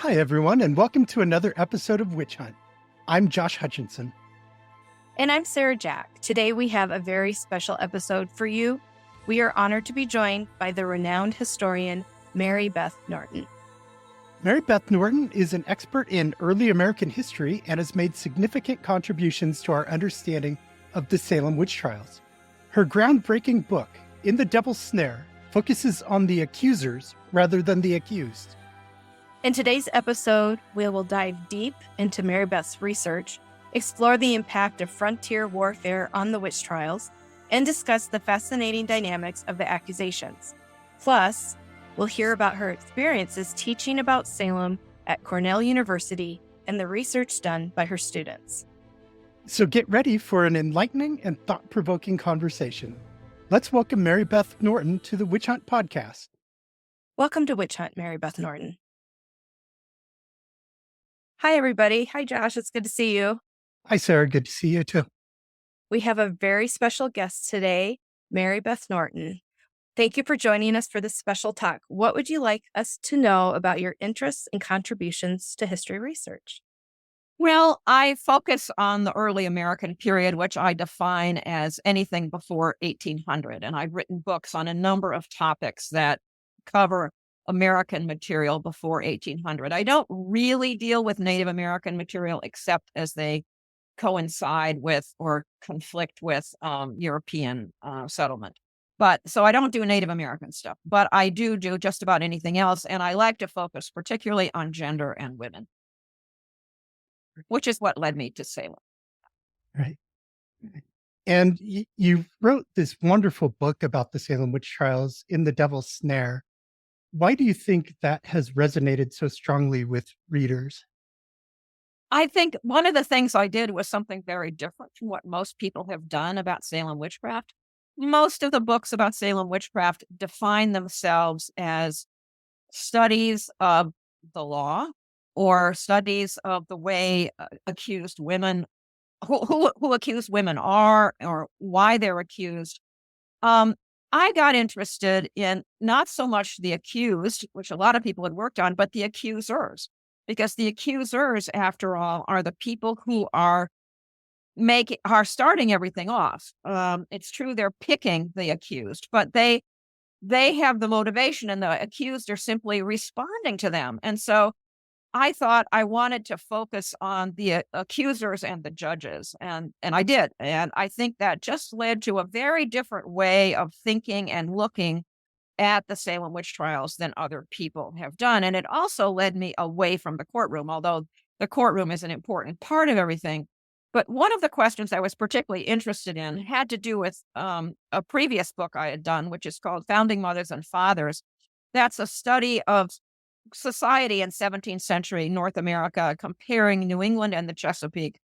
Hi, everyone, and welcome to another episode of Witch Hunt. I'm Josh Hutchinson. And I'm Sarah Jack. Today we have a very special episode for you. We are honored to be joined by the renowned historian, Mary Beth Norton. Mary Beth Norton is an expert in early American history and has made significant contributions to our understanding of the Salem Witch Trials. Her groundbreaking book, In the Devil's Snare, focuses on the accusers rather than the accused. In today's episode, we will dive deep into Mary Beth's research, explore the impact of frontier warfare on the witch trials, and discuss the fascinating dynamics of the accusations. Plus, we'll hear about her experiences teaching about Salem at Cornell University and the research done by her students. So get ready for an enlightening and thought-provoking conversation. Let's welcome Mary Beth Norton to the Witch Hunt podcast. Welcome to Witch Hunt, Mary Beth Norton. Hi, everybody. Hi, Josh. It's good to see you. Hi, Sarah. Good to see you, too. We have a very special guest today, Mary Beth Norton. Thank you for joining us for this special talk. What would you like us to know about your interests and contributions to history research? Well, I focus on the early American period, which I define as anything before 1800. And I've written books on a number of topics that cover American material before 1800. I don't really deal with Native American material except as they coincide with or conflict with European settlement. So I don't do Native American stuff, but I do just about anything else. And I like to focus particularly on gender and women, which is what led me to Salem. Right. And you wrote this wonderful book about the Salem Witch Trials, In the Devil's Snare. Why do you think that has resonated so strongly with readers? I think one of the things I did was something very different from what most people have done about Salem witchcraft. Most of the books about Salem witchcraft define themselves as studies of the law or studies of the way accused women, who accused women are or why they're accused. I got interested in not so much the accused, which a lot of people had worked on, but the accusers, because the accusers, after all, are the people who are starting everything off. It's true they're picking the accused, but they have the motivation, and the accused are simply responding to them. And so I thought I wanted to focus on the accusers and the judges, and I did. And I think that just led to a very different way of thinking and looking at the Salem witch trials than other people have done. And it also led me away from the courtroom, although the courtroom is an important part of everything. But one of the questions I was particularly interested in had to do with a previous book I had done, which is called Founding Mothers and Fathers. That's a study of society in 17th century North America, comparing New England and the Chesapeake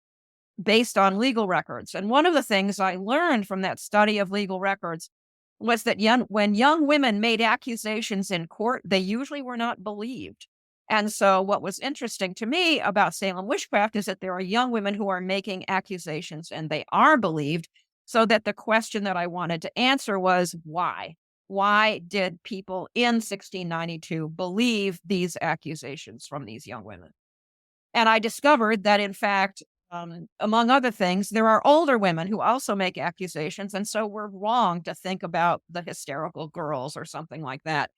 based on legal records. And one of the things I learned from that study of legal records was that when young women made accusations in court, they usually were not believed. And so what was interesting to me about Salem witchcraft is that there are young women who are making accusations and they are believed. So that the question that I wanted to answer was why? Why did people in 1692 believe these accusations from these young women? And I discovered that, in fact, among other things, there are older women who also make accusations. And so we're wrong to think about the hysterical girls or something like that.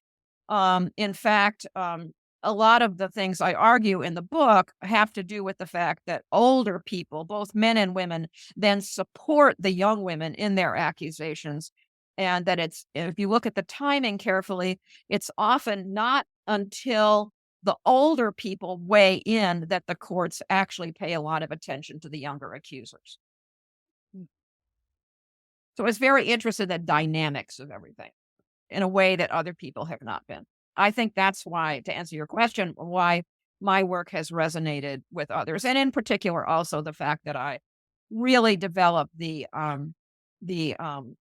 In fact, a lot of the things I argue in the book have to do with the fact that older people, both men and women, then support the young women in their accusations. And that if you look at the timing carefully, it's often not until the older people weigh in that the courts actually pay a lot of attention to the younger accusers. So I was very interested in the dynamics of everything in a way that other people have not been. I think that's why, to answer your question, why my work has resonated with others. And in particular, also the fact that I really developed the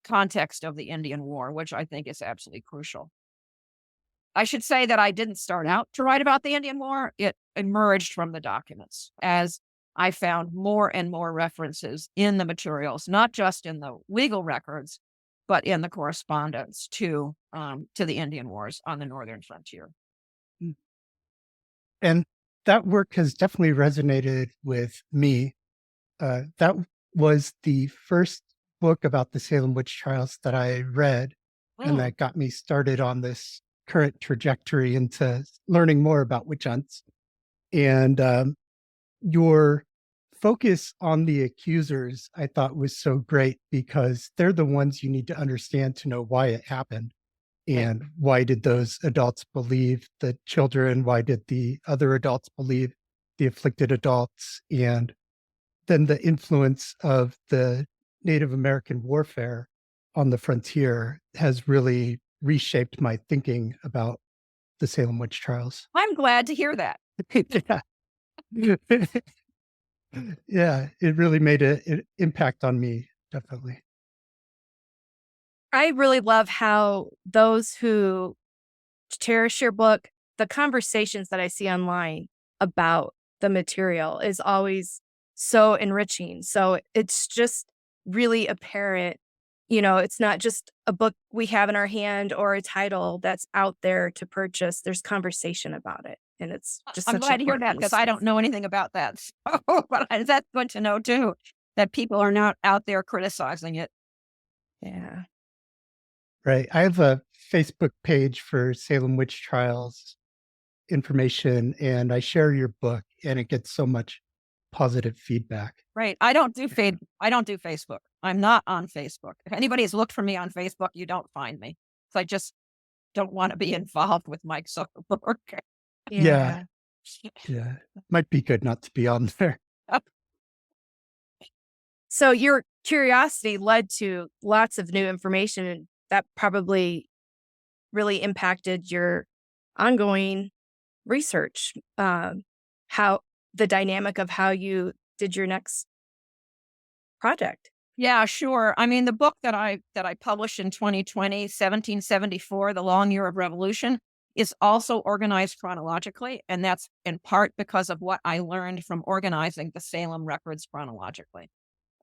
context of the Indian War, which I think is absolutely crucial. I should say that I didn't start out to write about the Indian War. It emerged from the documents as I found more and more references in the materials, not just in the legal records, but in the correspondence to the Indian Wars on the northern frontier. And that work has definitely resonated with me. That was the first book about the Salem witch trials that I read, and Mm. that got me started on this current trajectory into learning more about witch hunts. And your focus on the accusers, I thought, was so great because they're the ones you need to understand to know why it happened. Right. And why did those adults believe the children? Why did the other adults believe the afflicted adults? And then the influence of the Native American warfare on the frontier has really reshaped my thinking about the Salem witch trials. I'm glad to hear that. Yeah. Yeah, it really made an impact on me, definitely. I really love how those who cherish your book, the conversations that I see online about the material is always so enriching. So it's just really apparent, it's not just a book we have in our hand or a title that's out there to purchase. There's conversation about it. And it's just I'm such an glad to hear that important because I don't know anything about that. So, but that's good to know too, that people are not out there criticizing it. Yeah. Right. I have a Facebook page for Salem Witch Trials information, and I share your book, and it gets so much positive feedback. Right. I don't do Facebook. I'm not on Facebook. If anybody's looked for me on Facebook, you don't find me. So I just don't want to be involved with Mike Zuckerberg. Yeah, Yeah. yeah. Might be good not to be on there. So your curiosity led to lots of new information, and that probably really impacted your ongoing research. How the dynamic of how you did your next project. Yeah, sure. I mean, the book that I published in 2020, 1774, The Long Year of Revolution, is also organized chronologically, and that's in part because of what I learned from organizing the Salem records chronologically.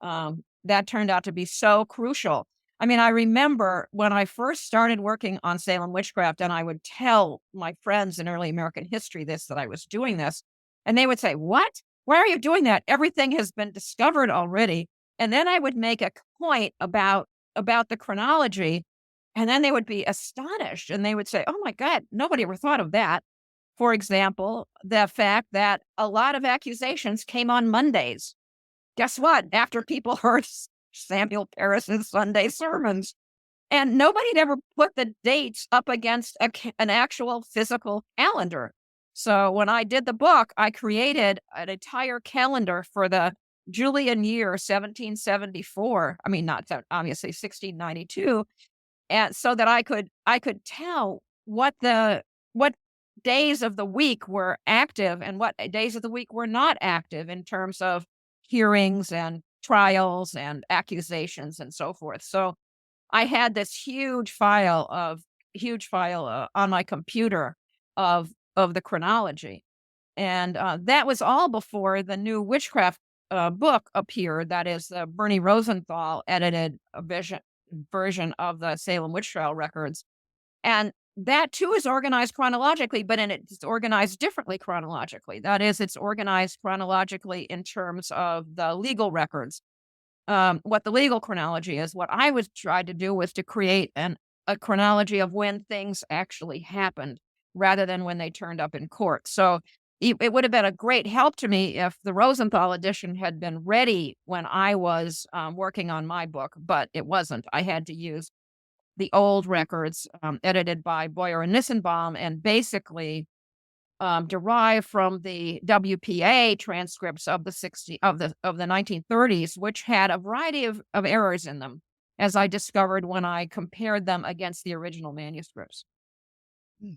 That turned out to be so crucial. I mean, I remember when I first started working on Salem witchcraft, and I would tell my friends in early American history that I was doing this, and they would say, "What? Why are you doing that? Everything has been discovered already." And then I would make a point about the chronology, and then they would be astonished, and they would say, "Oh my God, nobody ever thought of that." For example, the fact that a lot of accusations came on Mondays. Guess what? After people heard Samuel Parris's Sunday sermons, and nobody'd ever put the dates up against an actual physical calendar. So when I did the book, I created an entire calendar for the Julian year 1774. I mean, not obviously 1692, and so that I could tell what days of the week were active and what days of the week were not active in terms of hearings and trials and accusations and so forth. So I had this huge file on my computer of the chronology, and that was all before the new witchcraft book appeared. That is the Bernie Rosenthal edited version of the Salem witch trial records, and that too is organized chronologically, but it's organized differently chronologically. That is, it's organized chronologically in terms of the legal records. What the legal chronology is, what I was trying to do was to create a chronology of when things actually happened rather than when they turned up in court. So it would have been a great help to me if the Rosenthal edition had been ready when I was working on my book, but it wasn't. I had to use the old records edited by Boyer and Nissenbaum, and basically derived from the WPA transcripts of the 1930s, which had a variety of errors in them, as I discovered when I compared them against the original manuscripts. Hmm.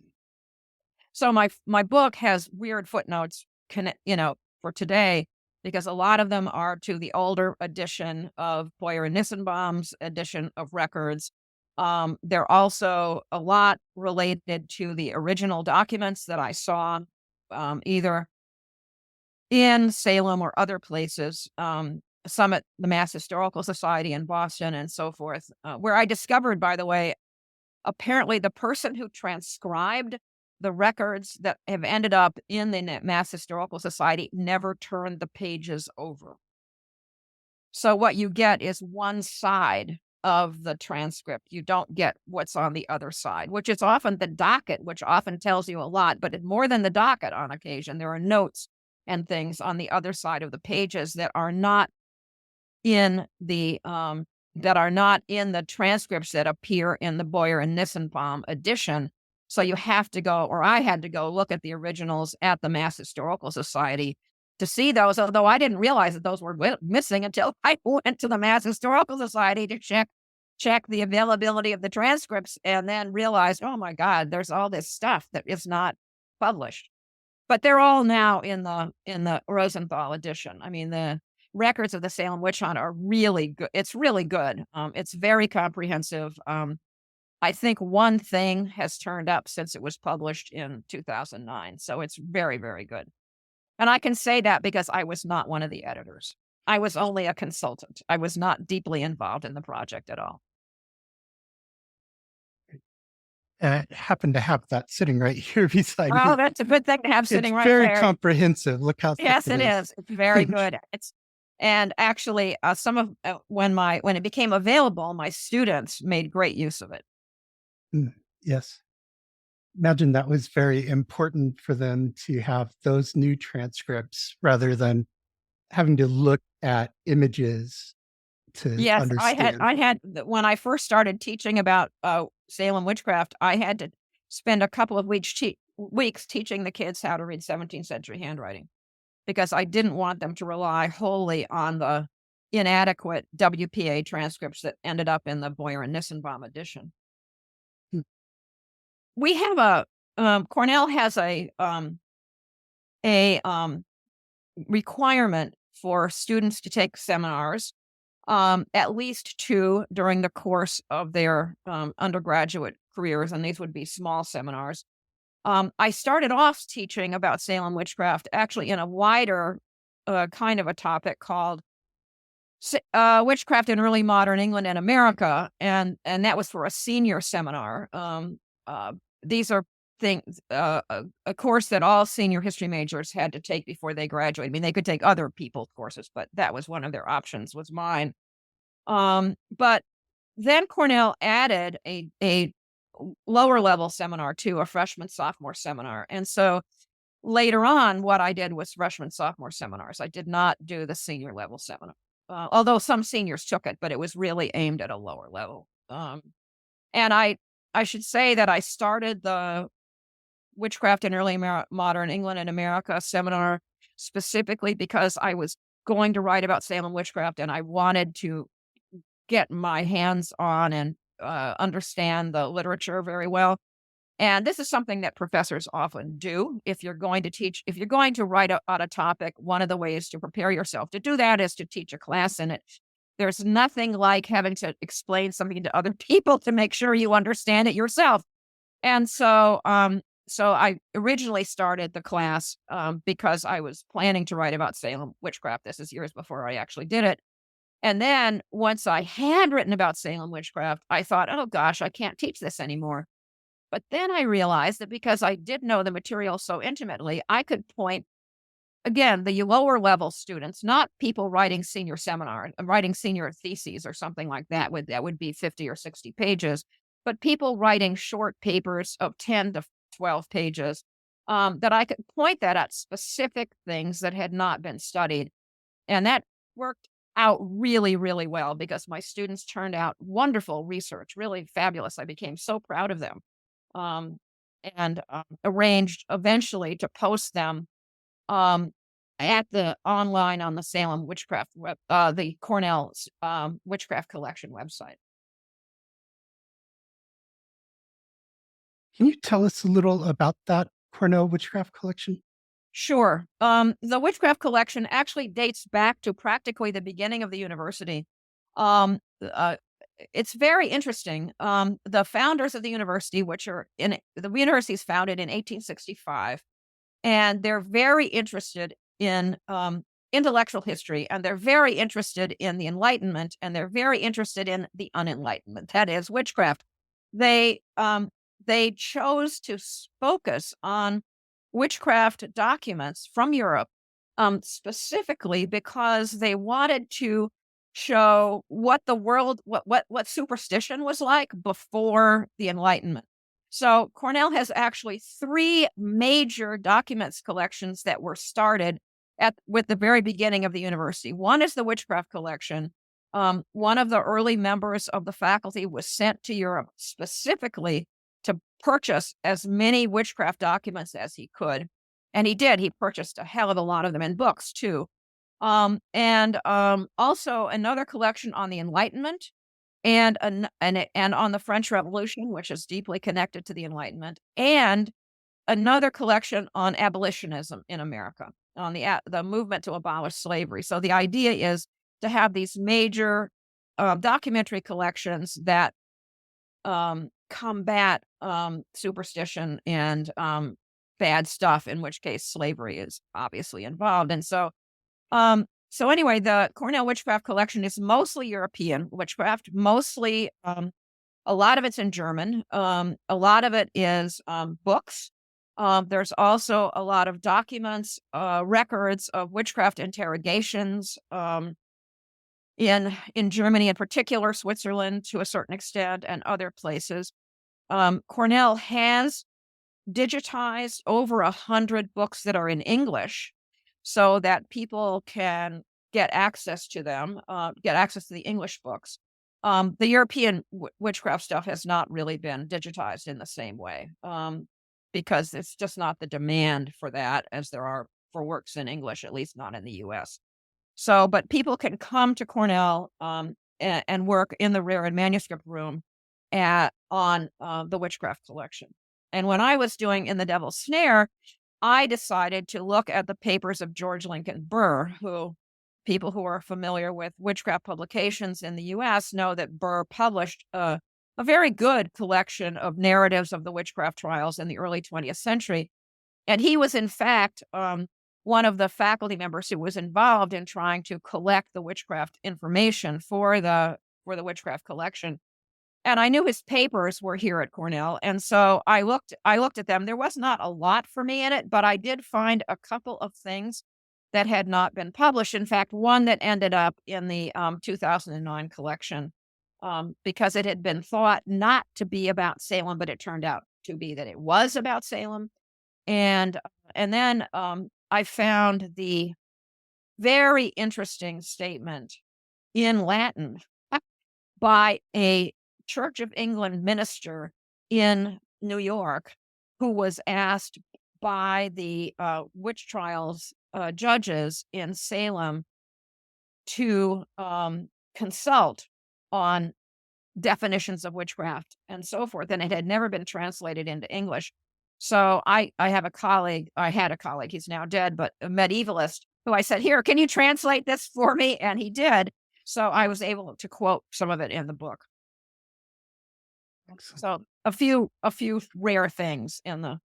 So my book has weird footnotes, for today, because a lot of them are to the older edition of Boyer and Nissenbaum's edition of records. They're also a lot related to the original documents that I saw, either in Salem or other places, some at the Mass Historical Society in Boston and so forth, where I discovered, by the way, apparently the person who transcribed the records that have ended up in the Mass Historical Society never turned the pages over. So what you get is one side of the transcript. You don't get what's on the other side, which is often the docket, which often tells you a lot, but it's more than the docket on occasion. There are notes and things on the other side of the pages that are not in the transcripts that appear in the Boyer and Nissenbaum edition. So you have to go, or I had to go look at the originals at the Mass Historical Society to see those, although I didn't realize that those were missing until I went to the Mass Historical Society to check the availability of the transcripts, and then realized, oh my God, there's all this stuff that is not published. But they're all now in the Rosenthal edition. I mean, the records of the Salem witch hunt are really good. It's really good. It's very comprehensive. I think one thing has turned up since it was published in 2009. So it's very, very good. And I can say that because I was not one of the editors. I was only a consultant. I was not deeply involved in the project at all. And I happen to have that sitting right here beside me. Oh, that's a good thing to have sitting right there. It's very comprehensive. Look how thick Yes, it is. It's very good. And actually, when it became available, my students made great use of it. Yes. Imagine that was very important for them to have those new transcripts rather than having to look at images to understand. I had when I first started teaching about Salem witchcraft, I had to spend a couple of weeks teaching the kids how to read 17th century handwriting, because I didn't want them to rely wholly on the inadequate WPA transcripts that ended up in the Boyer and Nissenbaum edition. We have Cornell has a requirement for students to take seminars, at least 2 during the course of their undergraduate careers, and these would be small seminars. I started off teaching about Salem witchcraft actually in a wider kind of a topic called Witchcraft in Early Modern England and America, and that was for a senior seminar. These are things, a course that all senior history majors had to take before they graduate. I mean, they could take other people's courses, but that was one of their options, was mine. But then Cornell added a lower level seminar to a freshman sophomore seminar. And so later on, what I did was freshman sophomore seminars. I did not do the senior level seminar, although some seniors took it, but it was really aimed at a lower level. And I should say that I started the Witchcraft in Early Modern England and America seminar specifically because I was going to write about Salem witchcraft, and I wanted to get my hands on and understand the literature very well. And this is something that professors often do. If you're going to write on a topic, one of the ways to prepare yourself to do that is to teach a class in it. There's nothing like having to explain something to other people to make sure you understand it yourself. And so I originally started the class because I was planning to write about Salem witchcraft. This is years before I actually did it. And then once I had written about Salem witchcraft, I thought, oh gosh, I can't teach this anymore. But then I realized that because I did know the material so intimately, I could point, again, the lower level students, not people writing senior theses or something like that. That would be 50 or 60 pages, but people writing short papers of 10 to 12 pages, that I could point that at specific things that had not been studied. And that worked out really, really well because my students turned out wonderful research, really fabulous. I became so proud of them, and arranged eventually to post them at the online on the Salem Witchcraft the Cornell's Witchcraft Collection website. Can you tell us a little about that Cornell Witchcraft Collection? Sure. The Witchcraft Collection actually dates back to practically the beginning of the university. It's very interesting. The founders of the university, the university is founded in 1865, and they're very interested in intellectual history, and they're very interested in the Enlightenment, and they're very interested in the unenlightenment, that is, witchcraft. They they chose to focus on witchcraft documents from Europe, specifically because they wanted to show what the world, what superstition was like before the Enlightenment. So Cornell has actually 3 major documents collections that were started with the very beginning of the university. One is the witchcraft collection. One of the early members of the faculty was sent to Europe specifically to purchase as many witchcraft documents as he could. And he did. He purchased a hell of a lot of them in books, too. Also another collection on the Enlightenment and on the French Revolution, which is deeply connected to the Enlightenment, and another collection on abolitionism in America, on the movement to abolish slavery. So the idea is to have these major documentary collections that combat superstition and bad stuff, in which case slavery is obviously involved. And so anyway, the Cornell Witchcraft Collection is mostly European witchcraft, mostly a lot of it's in German. A lot of it is books. There's also a lot of documents, records of witchcraft interrogations in Germany in particular, Switzerland to a certain extent, and other places. Cornell has digitized over 100 books that are in English so that people can get access to them, get access to the English books. The European witchcraft stuff has not really been digitized in the same way because it's just not the demand for that as there are for works in English, at least not in the US. So, but people can come to Cornell and work in the rare and manuscript room on the witchcraft collection. And when I was doing In the Devil's Snare, I decided to look at the papers of George Lincoln Burr, who people who are familiar with witchcraft publications in the U.S. know that Burr published a very good collection of narratives of the witchcraft trials in the early 20th century. And he was, in fact, one of the faculty members who was involved in trying to collect the witchcraft information for the witchcraft collection. And I knew his papers were here at Cornell, and so I looked at them. There was not a lot for me in it, but I did find a couple of things that had not been published. In fact, one that ended up in the 2009 collection because it had been thought not to be about Salem, but it turned out to be that it was about Salem. And then I found the very interesting statement in Latin by a Church of England minister in New York who was asked by the witch trials judges in Salem to consult on definitions of witchcraft and so forth, and it had never been translated into English. So I had a colleague, he's now dead, but a medievalist who I said, "Here, can you translate this for me?" And he did. So I was able to quote some of it in the book. Excellent. So a few rare things in the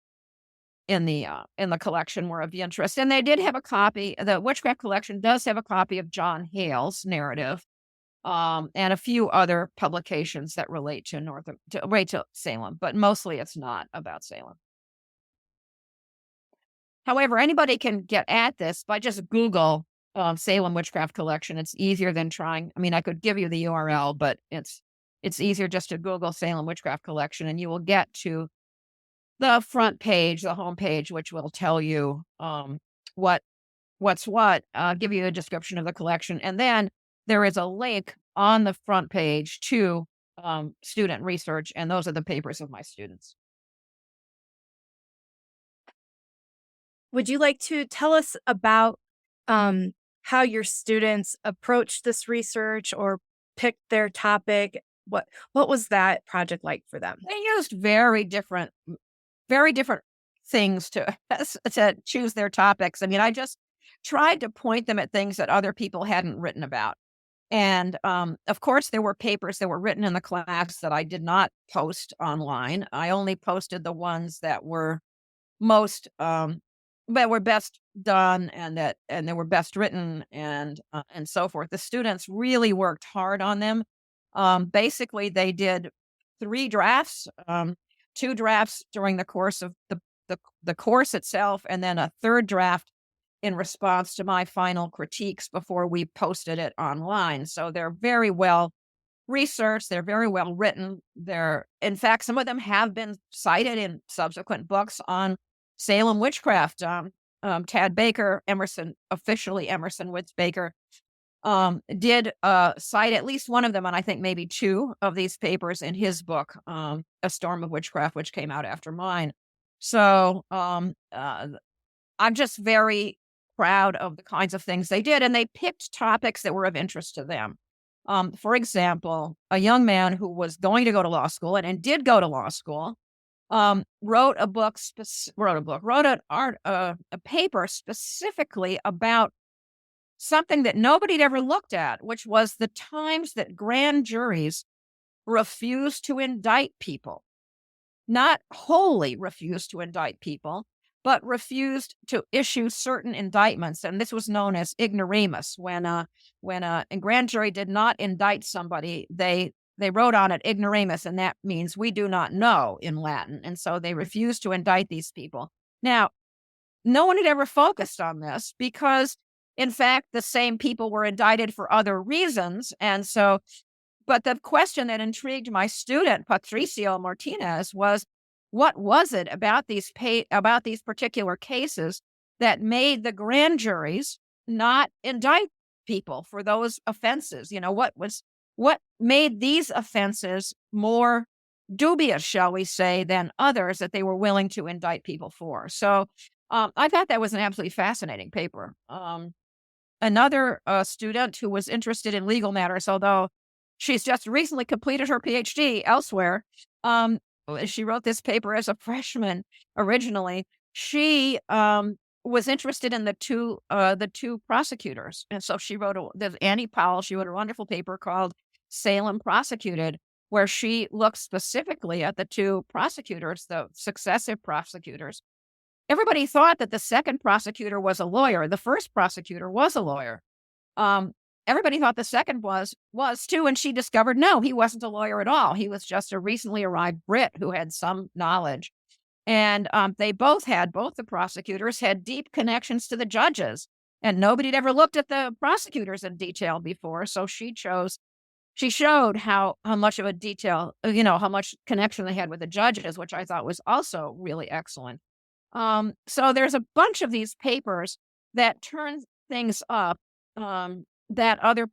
collection were of interest, and they did have a copy. The witchcraft collection does have a copy of John Hale's narrative, and a few other publications that relate to Salem, but mostly it's not about Salem. However, anybody can get at this by just Google Salem Witchcraft Collection. It's easier than trying. I mean, I could give you the URL, but it's easier just to Google Salem Witchcraft Collection, and you will get to the front page, the home page, which will tell you what's what, give you a description of the collection. And then there is a link on the front page to student research, and those are the papers of my students. Would you like to tell us about how your students approached this research or picked their topic? What was that project like for them? They used very different things to choose their topics. I mean, I just tried to point them at things that other people hadn't written about. And of course, there were papers that were written in the class that I did not post online. I only posted the ones that were most that were best done and they were best written and so forth. The students really worked hard on them. Basically, they did 3 drafts. 2 drafts during the course of the course itself, and then a 3rd draft in response to my final critiques before we posted it online. So they're very well researched, they're very well written. In fact, some of them have been cited in subsequent books on Salem witchcraft. Tad Baker, officially Emerson Woods Baker, did cite at least one of them, and I think maybe 2 of these papers in his book, A Storm of Witchcraft, which came out after mine. So I'm just very proud of the kinds of things they did, and they picked topics that were of interest to them. For example, a young man who was going to go to law school and did go to law school, wrote a paper specifically about something that nobody had ever looked at, which was the times that grand juries refused to indict people. Not wholly refused to indict people, but refused to issue certain indictments. And this was known as ignoramus. When a grand jury did not indict somebody, they wrote on it ignoramus, and that means we do not know in Latin. And so they refused to indict these people. Now, no one had ever focused on this because, in fact, the same people were indicted for other reasons. And so, but the question that intrigued my student, Patricio Martinez, was, what was it about these particular cases that made the grand juries not indict people for those offenses? What made these offenses more dubious, shall we say, than others that they were willing to indict people for? So I thought that was an absolutely fascinating paper. Another student who was interested in legal matters, although she's just recently completed her PhD elsewhere, she wrote this paper as a freshman originally. She was interested in the two prosecutors, and so she wrote Annie Powell. She wrote a wonderful paper called "Salem Prosecuted," where she looked specifically at the 2 prosecutors, the successive prosecutors. Everybody thought that the second prosecutor was a lawyer. The first prosecutor was a lawyer. Everybody thought the second was too, and she discovered, no, he wasn't a lawyer at all. He was just a recently arrived Brit who had some knowledge. And both the prosecutors had deep connections to the judges, and nobody had ever looked at the prosecutors in detail before. So she showed how much of a detail, how much connection they had with the judges, which I thought was also really excellent. So there's a bunch of these papers that turn things up that other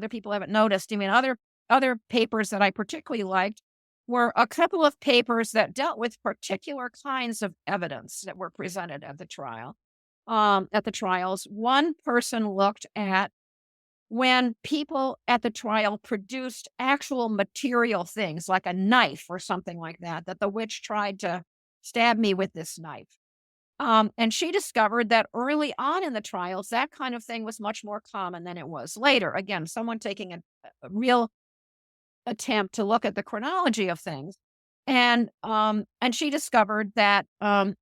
people haven't noticed. I mean, other papers that I particularly liked were a couple of papers that dealt with particular kinds of evidence that were presented at the trial. At the trials, one person looked at when people at the trial produced actual material things like a knife or something like that the witch tried to stab me with this knife. And she discovered that early on in the trials, that kind of thing was much more common than it was later. Again, someone taking a real attempt to look at the chronology of things. And she discovered that, and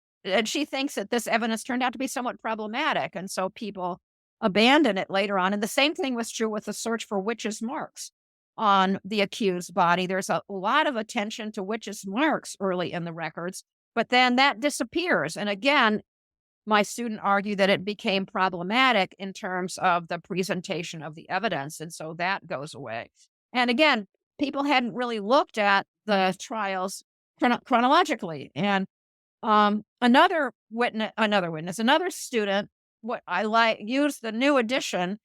she thinks that this evidence turned out to be somewhat problematic. And so people abandoned it later on. And the same thing was true with the search for witches' marks on the accused body. There's a lot of attention to witches' marks early in the records, but then that disappears. And again, my student argued that it became problematic in terms of the presentation of the evidence. And so that goes away. And again, people hadn't really looked at the trials chronologically. And another student, what I like, used the new edition,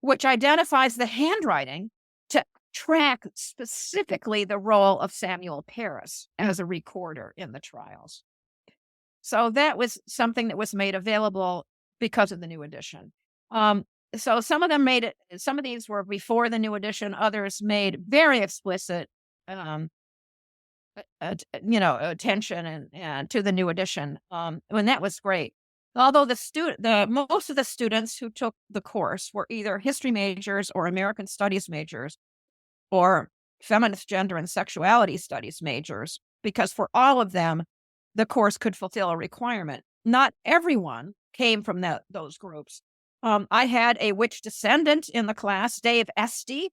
which identifies the handwriting to track specifically the role of Samuel Parris as a recorder in the trials. So that was something that was made available because of the new edition. So some of them made it, some of these were before the new edition, others made very explicit, attention and to the new edition. And that was great. Although most of the students who took the course were either history majors or American studies majors or feminist gender and sexuality studies majors, because for all of them, the course could fulfill a requirement. Not everyone came from those groups. I had a witch descendant in the class, Dave Esty,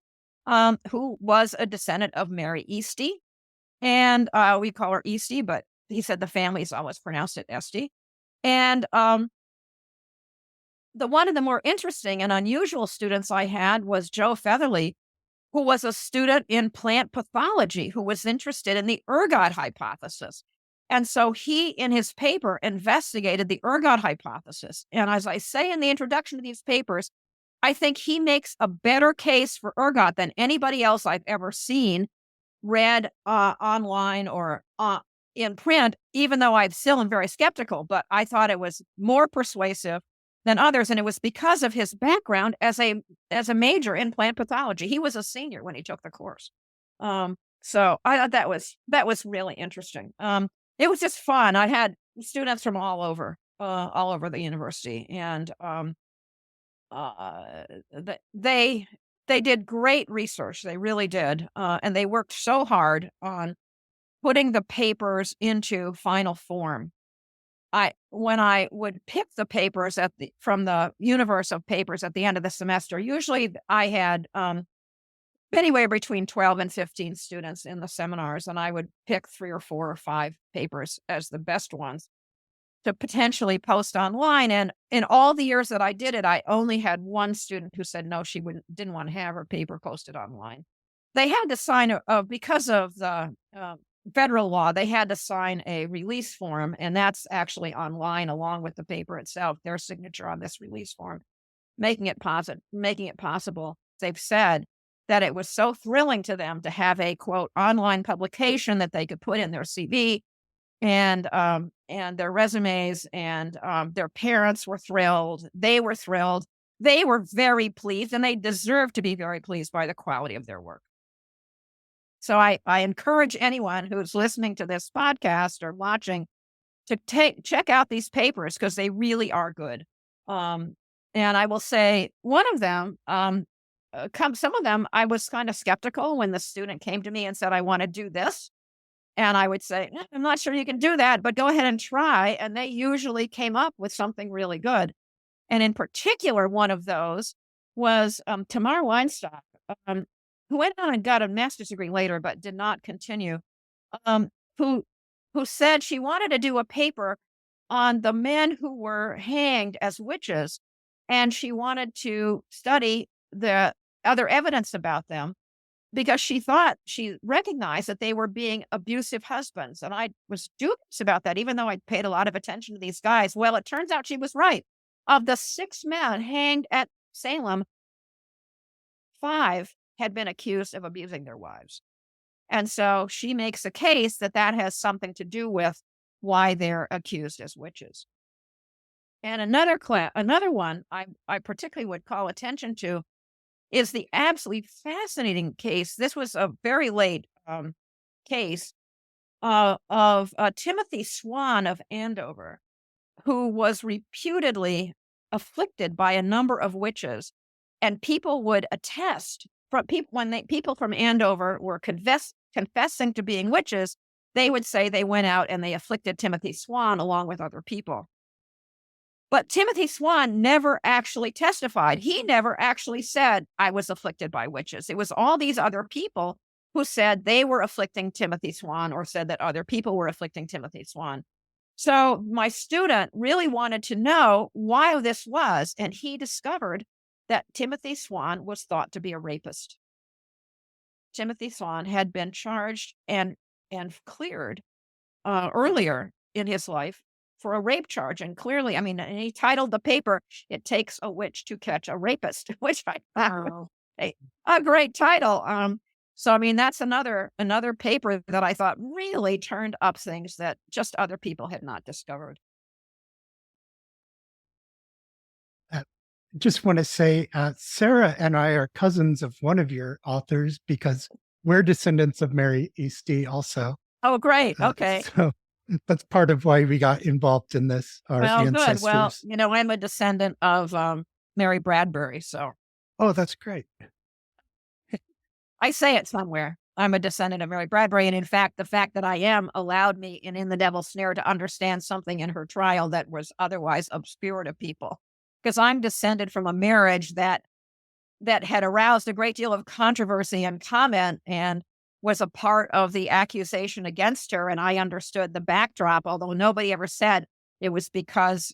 who was a descendant of Mary Easty. And we call her Eastie, but he said the family's always pronounced it Esty. And one of the more interesting and unusual students I had was Joe Featherly, who was a student in plant pathology, who was interested in the ergot hypothesis. And so he, in his paper, investigated the ergot hypothesis. And as I say in the introduction to these papers, I think he makes a better case for ergot than anybody else I've ever seen, read online or in print, even though I still am very skeptical. But I thought it was more persuasive than others. And it was because of his background as a major in plant pathology. He was a senior when he took the course. So I thought that was really interesting. It was just fun. I had students from all over the university, and they did great research. They really did, and they worked so hard on putting the papers into final form. When I would pick the papers from the universe of papers at the end of the semester, usually I had anywhere between 12 and 15 students in the seminars, and I would pick 3 or 4 or 5 papers as the best ones to potentially post online. And in all the years that I did it, I only had one student who said no, she didn't want to have her paper posted online. They had to sign because of the federal law, they had to sign a release form, and that's actually online along with the paper itself, their signature on this release form, making it possible. They've said that it was so thrilling to them to have a, quote, online publication that they could put in their CV and their resumes, and their parents were thrilled. They were thrilled. They were very pleased, and they deserve to be very pleased by the quality of their work. So I encourage anyone who's listening to this podcast or watching to check out these papers, because they really are good. And I will say one of them, some of them, I was kind of skeptical when the student came to me and said, I want to do this. And I would say, I'm not sure you can do that, but go ahead and try. And they usually came up with something really good. And in particular, one of those was Tamar Weinstock, who went on and got a master's degree later, but did not continue, who said she wanted to do a paper on the men who were hanged as witches, and she wanted to study the other evidence about them, because she recognized that they were being abusive husbands. And I was dubious about that, even though I'd paid a lot of attention to these guys. Well, it turns out she was right. Of the 6 men hanged at Salem, 5 had been accused of abusing their wives. And so she makes a case that has something to do with why they're accused as witches. And another one I particularly would call attention to is the absolutely fascinating case. This was a very late case of Timothy Swan of Andover, who was reputedly afflicted by a number of witches, and people would attest people from Andover were confessing to being witches. They would say they went out and they afflicted Timothy Swan along with other people. But Timothy Swan never actually testified. He never actually said, I was afflicted by witches. It was all these other people who said they were afflicting Timothy Swan, or said that other people were afflicting Timothy Swan. So my student really wanted to know why this was, and he discovered that Timothy Swan was thought to be a rapist. Timothy Swan had been charged and cleared earlier in his life for a rape charge. And clearly, and he titled the paper, It Takes a Witch to Catch a Rapist, which I found a great title. So, that's another paper that I thought really turned up things that just other people had not discovered. Just want to say, Sarah and I are cousins of one of your authors, because we're descendants of Mary Eastie also. Oh, great. Okay. So that's part of why we got involved in this. Our ancestors. Good. Well, I'm a descendant of Mary Bradbury. So. Oh, that's great. I say it somewhere. I'm a descendant of Mary Bradbury. And in fact, the fact that I am allowed me in The Devil's Snare to understand something in her trial that was otherwise obscure to people. Because I'm descended from a marriage that had aroused a great deal of controversy and comment, and was a part of the accusation against her. And I understood the backdrop, although nobody ever said it was because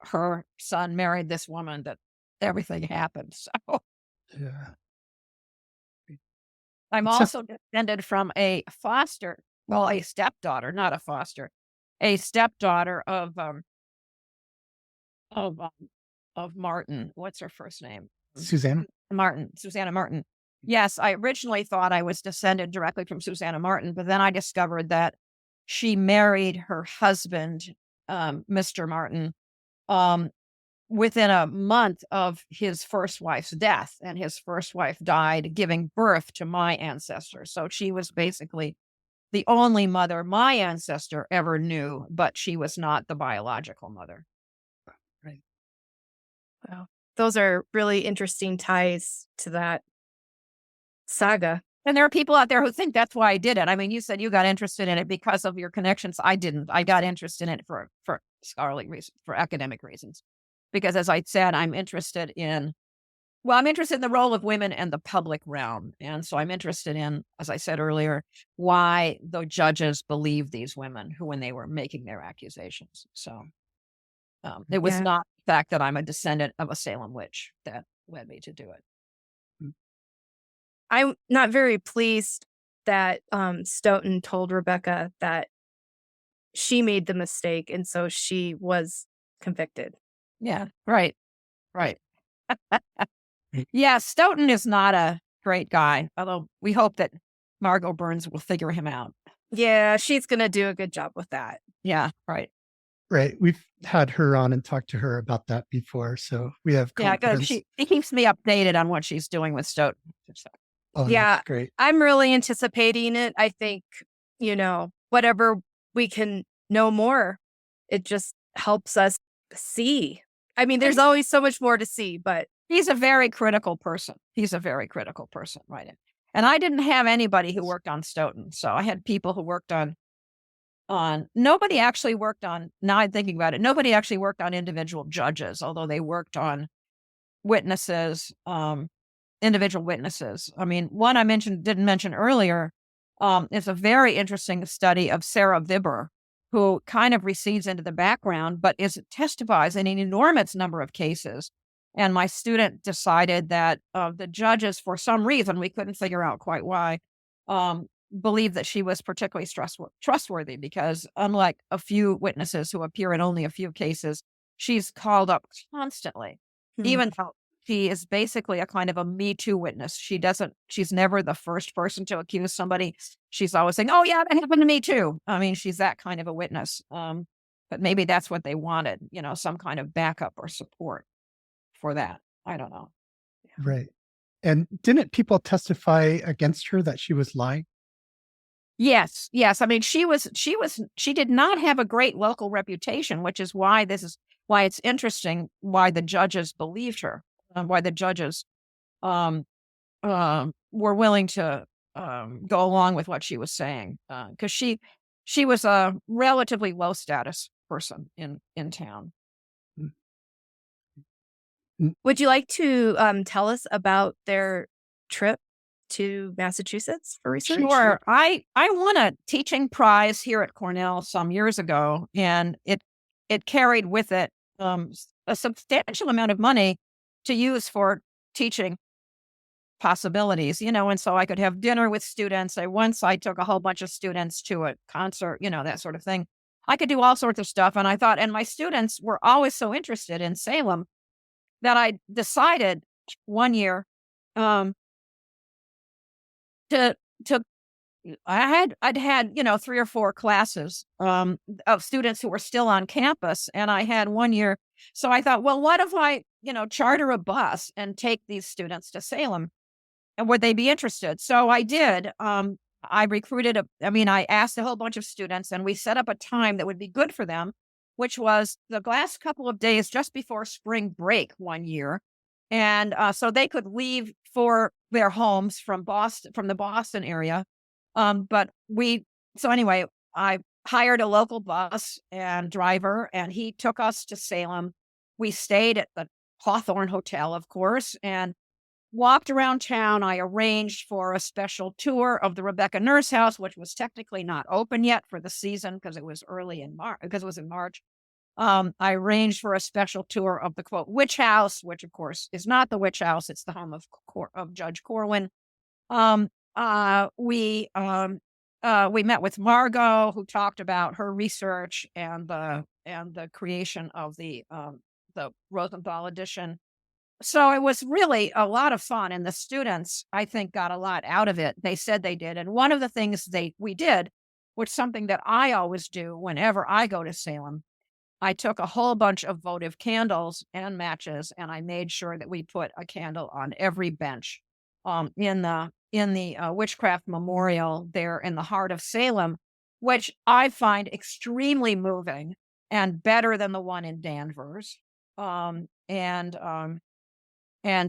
her son married this woman that everything happened. So Yeah. I'm It's just also descended from a stepdaughter, not a foster, a stepdaughter of um, of Martin. What's her first name? Susanna. Susanna Martin. Yes, I originally thought I was descended directly from Susanna Martin, but then I discovered that she married her husband, Mr. Martin, um, within a month of his first wife's death, and his first wife died giving birth to my ancestor. So she was basically the only mother my ancestor ever knew, but she was not the biological mother. Right. Wow. Those are really interesting ties to that saga. And there are people out there who think that's why I did it. I mean, you said you got interested in it because of your connections. I didn't. I got interested in it for scholarly reasons, for academic reasons. Because as I said, I'm interested in the role of women in the public realm. And so I'm interested in, as I said earlier, why the judges believed these women when they were making their accusations. So it was Yeah. not the fact that I'm a descendant of a Salem witch that led me to do it. I'm not very pleased that Stoughton told Rebecca that she made the mistake, and so she was convicted. Yeah, right. Yeah, Stoughton is not a great guy, although we hope that Margot Burns will figure him out. Yeah, she's going to do a good job with that. Yeah, right. Right. We've had her on and talked to her about that before. So we have Yeah, good. confidence. She keeps me updated on what she's doing with Stoughton. So, Oh, Yeah. that's great. I'm really anticipating it. I think, whatever we can know more, it just helps us see. I mean, there's always so much more to see, but he's a very critical person. Right? And I didn't have anybody who worked on Stoughton. So I had people who worked on nobody actually worked on, now I'm thinking about it, nobody actually worked on individual judges, although they worked on witnesses, individual witnesses. I mean, one I didn't mention earlier, is a very interesting study of Sarah Vibber, who kind of recedes into the background, but testifies in an enormous number of cases. And my student decided that the judges, for some reason, we couldn't figure out quite why, believed that she was particularly trustworthy because, unlike a few witnesses who appear in only a few cases, she's called up constantly, even though she is basically a kind of a Me Too witness. She's never the first person to accuse somebody. She's always saying, "Oh yeah, that happened to me too." I mean, she's that kind of a witness. But maybe that's what they wanted, some kind of backup or support for that. I don't know. Right. And didn't people testify against her that she was lying? Yes. I mean, she did not have a great local reputation, which is why it's interesting why the judges believed her, why the judges were willing to go along with what she was saying, because she was a relatively low status person in town. would you like to tell us about their trip to Massachusetts for research? Sure. I won a teaching prize here at Cornell some years ago, and it carried with it a substantial amount of money to use for teaching possibilities, and so I could have dinner with students. Once I took a whole bunch of students to a concert, that sort of thing. I could do all sorts of stuff. And I thought, and my students were always so interested in Salem that I decided one year to I'd had 3 or 4 classes of students who were still on campus, and I had one year. So I thought, well, what if I charter a bus and take these students to Salem, and would they be interested? So I did. I I asked a whole bunch of students, and we set up a time that would be good for them, which was the last couple of days just before spring break one year. And so they could leave for their homes from the Boston area. So anyway, I hired a local bus and driver, and he took us to Salem. We stayed at the Hawthorne Hotel, of course, and walked around town. I arranged for a special tour of the Rebecca Nurse House, which was technically not open yet for the season because it was early in March, because it was in March. I arranged for a special tour of the quote witch house, which of course is not the witch house. It's the home of Judge Corwin. We met with Margot, who talked about her research and the creation of the Rosenthal edition. So it was really a lot of fun, and the students, I think, got a lot out of it. They said they did, and one of the things we did, which something that I always do whenever I go to Salem, I took a whole bunch of votive candles and matches, and I made sure that we put a candle on every bench in the witchcraft memorial there in the heart of Salem, which I find extremely moving and better than the one in Danvers. And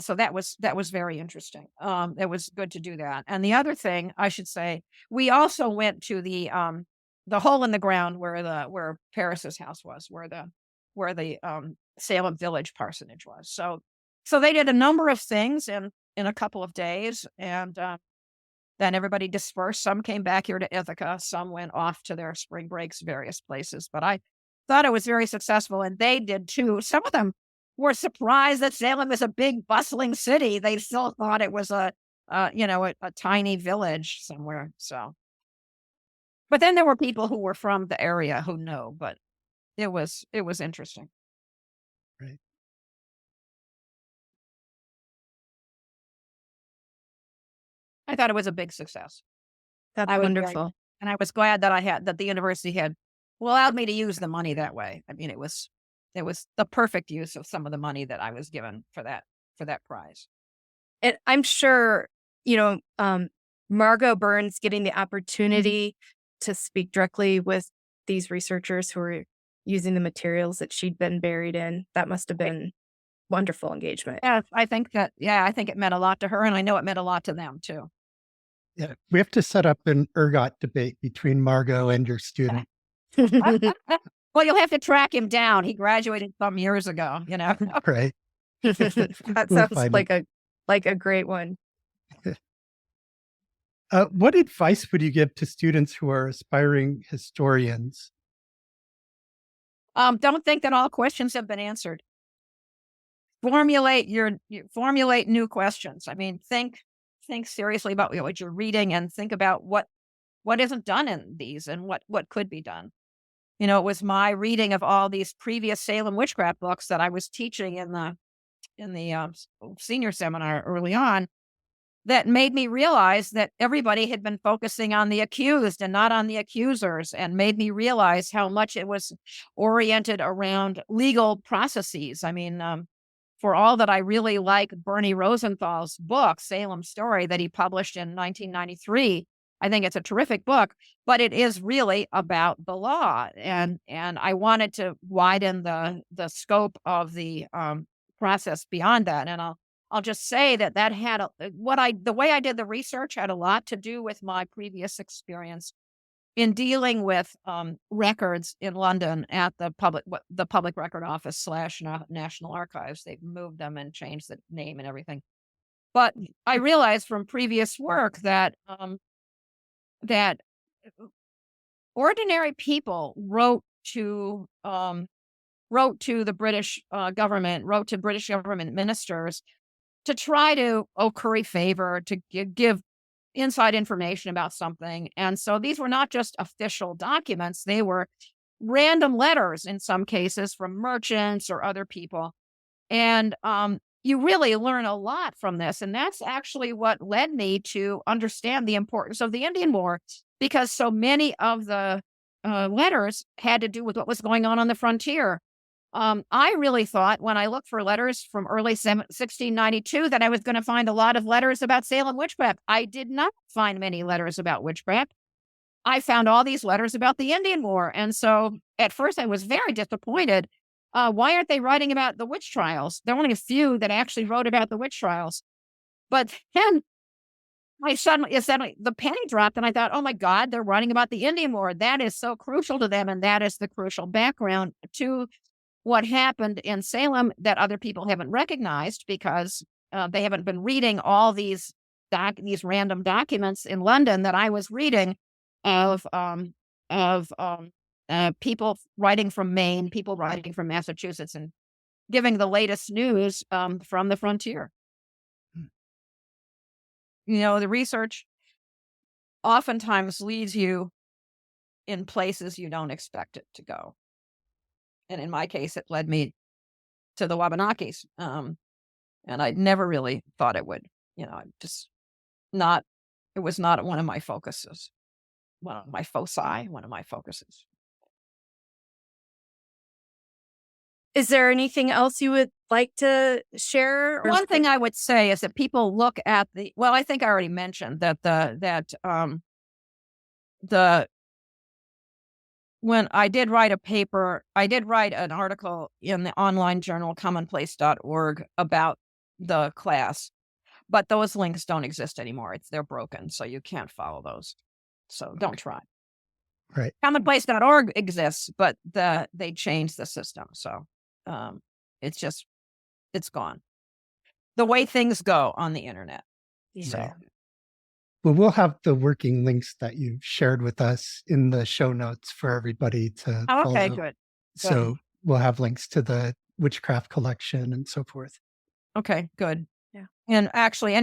so that was very interesting. It was good to do that. And the other thing I should say, we also went to the hole in the ground where Paris's house was, where the Salem Village parsonage was. So they did a number of things in a couple of days, and then everybody dispersed. Some came back here to Ithaca, some went off to their spring breaks, various places. But I thought it was very successful, and they did too. Some of them were surprised that Salem is a big, bustling city. They still thought it was a tiny village somewhere. So, but then there were people who were from the area who knew. But it was interesting. Right. I thought it was a big success. That's wonderful. And I was glad that the university had allowed me to use the money that way. I mean, it was the perfect use of some of the money that I was given for that prize. And I'm sure, Margot Burns getting the opportunity to speak directly with these researchers who were using the materials that she'd been buried in, that must have been wonderful engagement. Yeah, I think it meant a lot to her, and I know it meant a lot to them too. Yeah, we have to set up an ergot debate between Margot and your student. Well, you'll have to track him down. He graduated some years ago, Right. That sounds like a great one. What advice would you give to students who are aspiring historians? Don't think that all questions have been answered. Formulate new questions. I mean, think seriously about what you're reading, and think about what isn't done in these and what could be done. It was my reading of all these previous Salem witchcraft books that I was teaching in the senior seminar early on that made me realize that everybody had been focusing on the accused and not on the accusers, and made me realize how much it was oriented around legal processes. I mean, for all that I really like Bernie Rosenthal's book, Salem Story, that he published in 1993, I think it's a terrific book, but it is really about the law. And I wanted to widen the scope of the process beyond that. And I'll just say that had the way I did the research had a lot to do with my previous experience in dealing with records in London at the Public Record Office / National Archives. They've moved them and changed the name and everything. But I realized from previous work that ordinary people wrote to the British government, wrote to British government ministers to try to curry favor, to give inside information about something. And so these were not just official documents, they were random letters in some cases from merchants or other people. And you really learn a lot from this. And that's actually what led me to understand the importance of the Indian War, because so many of the letters had to do with what was going on the frontier. I really thought when I looked for letters from early 1692 that I was going to find a lot of letters about Salem witchcraft. I did not find many letters about witchcraft. I found all these letters about the Indian War. And so at first I was very disappointed. Why aren't they writing about the witch trials? There are only a few that actually wrote about the witch trials. But then suddenly the penny dropped, and I thought, oh my God, they're writing about the Indian War. That is so crucial to them, and that is the crucial background to what happened in Salem that other people haven't recognized, because they haven't been reading all these random documents in London that I was reading of people writing from Maine, people writing from Massachusetts, and giving the latest news from the frontier. The research oftentimes leads you in places you don't expect it to go. And in my case, it led me to the Wabanakis. And I never really thought it would, it was not one of my focuses, one of my focuses. Is there anything else you would like to share? One thing I would say is that people look at I think I already mentioned that when I did write an article in the online journal commonplace.org about the class, but those links don't exist anymore. They're broken, so you can't follow those. So don't try. Right. Commonplace.org exists, but they changed the system. So it's gone. The way things go on the internet. Yeah. So. Well, we'll have the working links that you shared with us in the show notes for everybody to follow. Okay, good. So we'll have links to the witchcraft collection and so forth. Okay, good. Yeah. And actually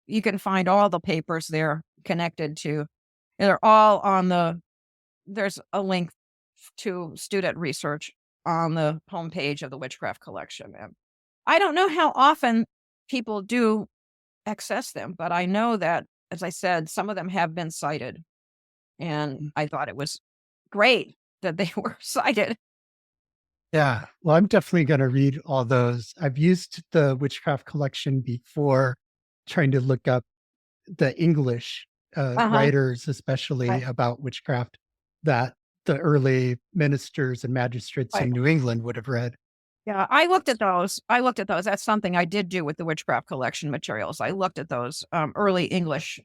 you can find all the papers there connected to, they're all there's a link to student research on the homepage of the witchcraft collection. And I don't know how often people do access them, but I know that, as I said, some of them have been cited. And I thought it was great that they were cited. Yeah. Well, I'm definitely going to read all those. I've used the witchcraft collection before trying to look up the English writers, especially about witchcraft, that the early ministers and magistrates in New England would have read. Yeah, I looked at those. That's something I did do with the witchcraft collection materials. I looked at those early English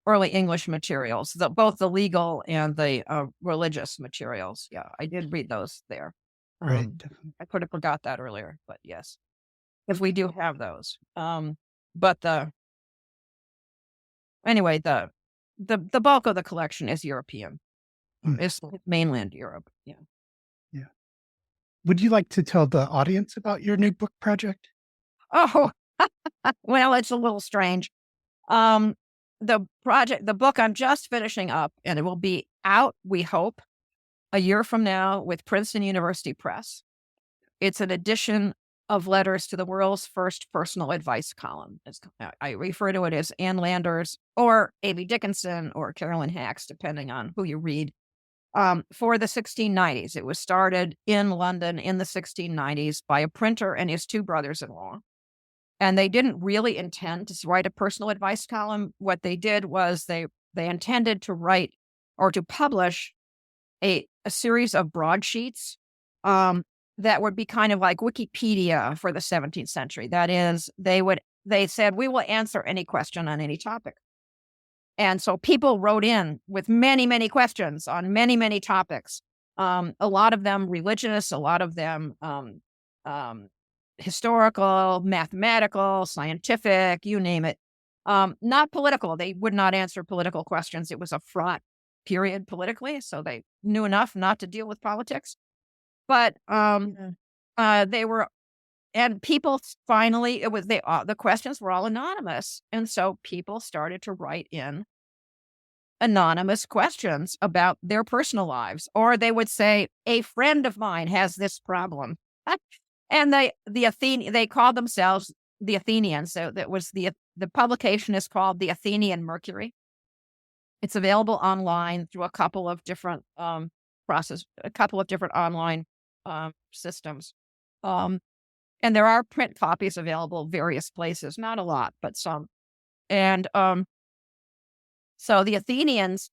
materials, both the legal and the religious materials. Yeah, I did read those there. Right. I could have forgot that earlier, but yes, because we do have those. But anyway, the bulk of the collection is European. It's mainland Europe. Yeah. Yeah. Would you like to tell the audience about your new book project? Oh, well, it's a little strange. The book I'm just finishing up, and it will be out, we hope, a year from now with Princeton University Press. It's an edition of Letters to the World's First Personal Advice Column. I refer to it as Ann Landers or A.B. Dickinson or Carolyn Hacks, depending on who you read. For the 1690s. It was started in London in the 1690s by a printer and his two brothers-in-law. And they didn't really intend to write a personal advice column. What they did was they intended to write or to publish a series of broadsheets that would be kind of like Wikipedia for the 17th century. That is, they said, we will answer any question on any topic. And so people wrote in with many, many questions on many, many topics. A lot of them religious, a lot of them historical, mathematical, scientific, you name it. Not political. They would not answer political questions. It was a fraught period politically, so they knew enough not to deal with politics. But they were, and people finally, the questions were all anonymous. And so people started to write in anonymous questions about their personal lives, or they would say, a friend of mine has this problem. And they called themselves the Athenians. So that was the publication is called the Athenian Mercury. It's available online through a couple of different online systems. And there are print copies available various places, not a lot, but some. And so the Athenians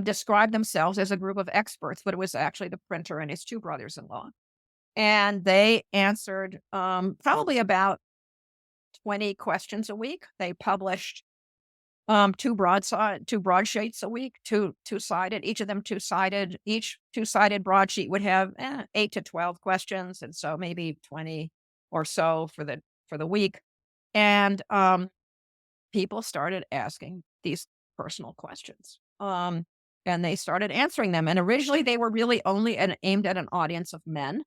described themselves as a group of experts, but it was actually the printer and his two brothers-in-law. And they answered probably about 20 questions a week. They published two broadsheets a week, two-sided, each of them two-sided. Each two-sided broadsheet would have 8 to 12 questions, and so maybe 20 or so for the week. And people started asking these personal questions. And they started answering them. And originally they were really only aimed at an audience of men.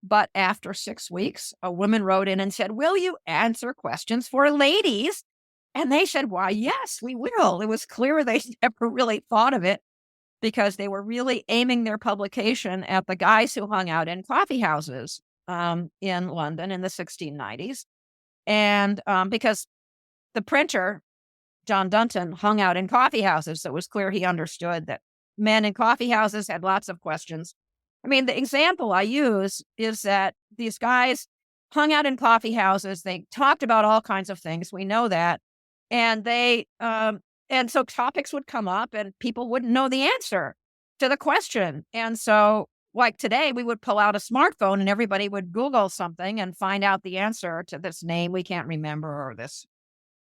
But after 6 weeks, a woman wrote in and said, "Will you answer questions for ladies?" And they said, "Why, yes, we will." It was clear they never really thought of it because they were really aiming their publication at the guys who hung out in coffee houses in London in the 1690s. And because the printer, John Dunton, hung out in coffee houses, so it was clear he understood that men in coffee houses had lots of questions. I mean, the example I use is that these guys hung out in coffee houses. They talked about all kinds of things. We know that. And and so topics would come up and people wouldn't know the answer to the question. And so, like today, we would pull out a smartphone and everybody would Google something and find out the answer to this name we can't remember or this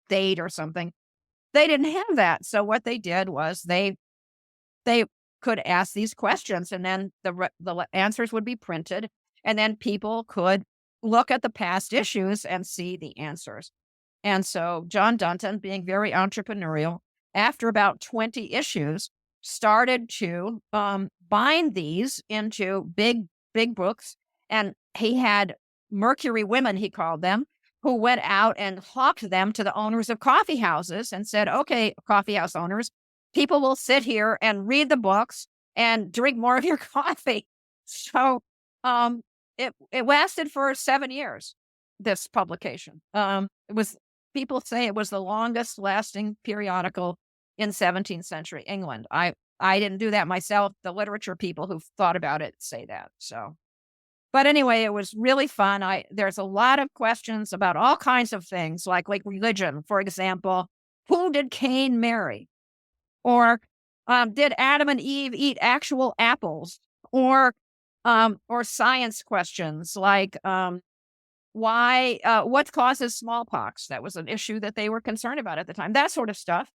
date or something. They didn't have that. So what they did was they could ask these questions, and then the answers would be printed, and then people could look at the past issues and see the answers. And so John Dunton, being very entrepreneurial, after about 20 issues, started to bind these into big books. And he had Mercury women, he called them, who went out and hawked them to the owners of coffee houses and said, "Okay, coffee house owners, people will sit here and read the books and drink more of your coffee." So it lasted for 7 years, this publication. People say it was the longest lasting periodical in 17th century England. I didn't do that myself. The literature people who've thought about it say that. So, but anyway, it was really fun. There's a lot of questions about all kinds of things, like religion, for example. Who did Cain marry? Or did Adam and Eve eat actual apples? Or science questions like what causes smallpox? That was an issue that they were concerned about at the time. That sort of stuff.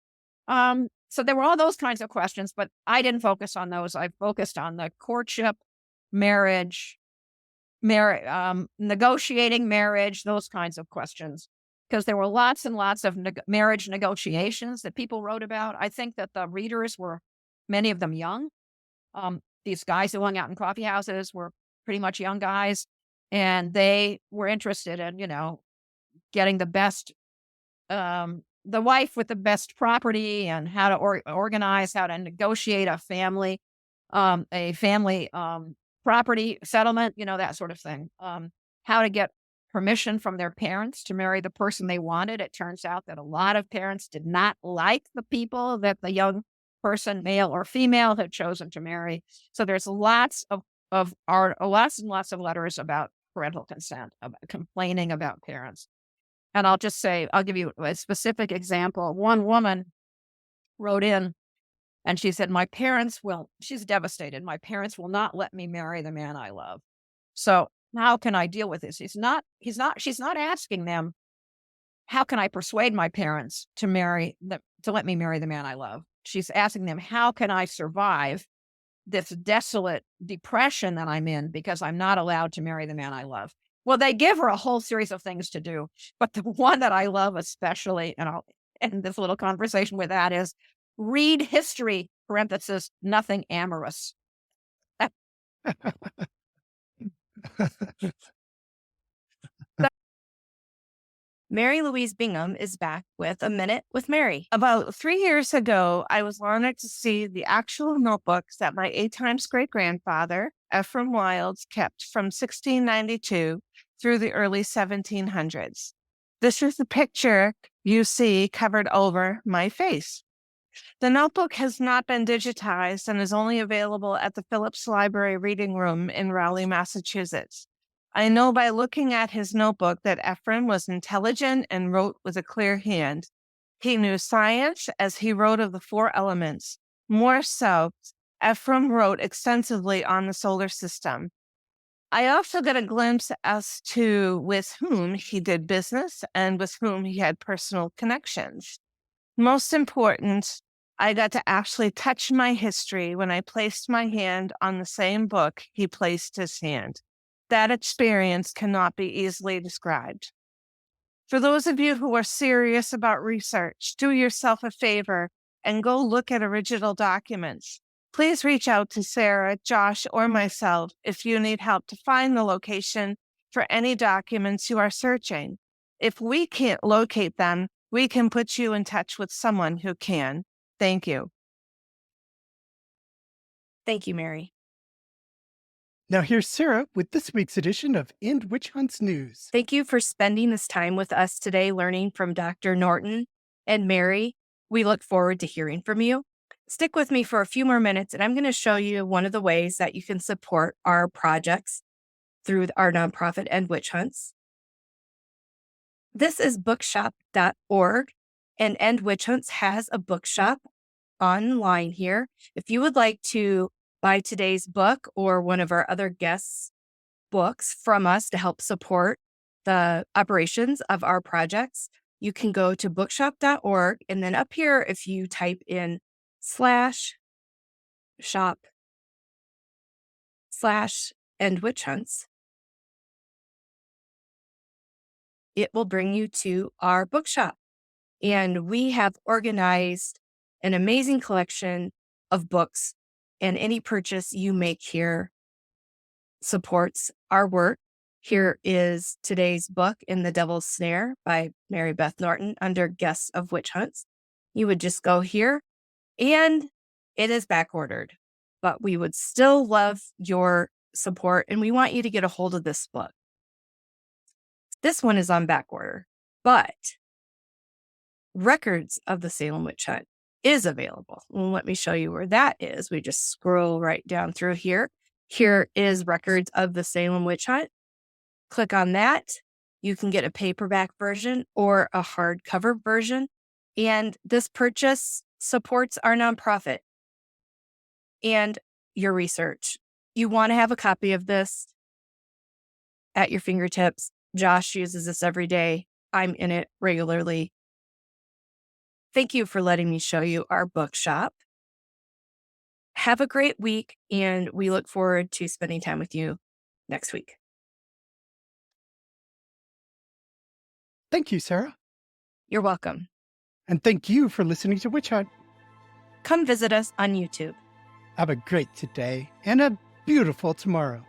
So there were all those kinds of questions, but I didn't focus on those. I focused on the courtship, marriage, negotiating marriage, those kinds of questions. Because there were lots and lots of marriage negotiations that people wrote about. I think that the readers were, many of them, young. These guys who hung out in coffee houses were pretty much young guys, and they were interested in, getting the best, the wife with the best property and how to organize, how to negotiate a family property settlement, that sort of thing. How to get permission from their parents to marry the person they wanted. It turns out that a lot of parents did not like the people that the young person, male or female, had chosen to marry. So there's lots and lots of letters about parental consent, about complaining about parents. And I'll give you a specific example. One woman wrote in and she said, she's devastated. "My parents will not let me marry the man I love. So how can I deal with this?" She's not asking them, "How can I persuade my parents to let me marry the man I love?" She's asking them, "How can I survive this desolate depression that I'm in because I'm not allowed to marry the man I love?" Well, they give her a whole series of things to do, but the one that I love especially, and I'll end this little conversation with that, is read history, parenthesis, nothing amorous. Mary Louise Bingham is back with A Minute with Mary. About 3 years ago, I was honored to see the actual notebooks that my 8 times great-grandfather, Ephraim Wilds, kept from 1692 through the early 1700s. This is the picture you see covered over my face. The notebook has not been digitized and is only available at the Phillips Library Reading Room in Raleigh, Massachusetts. I know by looking at his notebook that Ephraim was intelligent and wrote with a clear hand. He knew science as he wrote of the 4 elements. More so, Ephraim wrote extensively on the solar system. I also get a glimpse as to with whom he did business and with whom he had personal connections. Most important, I got to actually touch my history when I placed my hand on the same book he placed his hand. That experience cannot be easily described. For those of you who are serious about research, do yourself a favor and go look at original documents. Please reach out to Sarah, Josh, or myself if you need help to find the location for any documents you are searching. If we can't locate them, we can put you in touch with someone who can. Thank you. Thank you, Mary. Now here's Sarah with this week's edition of End Witch Hunts News. Thank you for spending this time with us today learning from Dr. Norton and Mary. We look forward to hearing from you. Stick with me for a few more minutes, and I'm going to show you one of the ways that you can support our projects through our nonprofit End Witch Hunts. This is bookshop.org, and End Witch Hunts has a bookshop online here. If you would like to buy today's book or one of our other guests' books from us to help support the operations of our projects, you can go to bookshop.org, and then up here, if you type in /shop/End Witch Hunts, it will bring you to our bookshop. And we have organized an amazing collection of books, and any purchase you make here supports our work. Here is today's book, In the Devil's Snare by Mary Beth Norton under Guests of Witch Hunts. You would just go here, and it is back ordered, but we would still love your support, and we want you to get a hold of this book. This one is on back order, but Records of the Salem Witch Hunt is available. Well, let me show you where that is. We just scroll right down through here. Here is Records of the Salem Witch Hunt. Click on that. You can get a paperback version or a hardcover version. And this purchase supports our nonprofit and your research. You want to have a copy of this at your fingertips. Josh uses this every day. I'm in it regularly. Thank you for letting me show you our bookshop. Have a great week, and we look forward to spending time with you next week. Thank you, Sarah. You're welcome. And thank you for listening to Witch Hunt. Come visit us on YouTube. Have a great today and a beautiful tomorrow.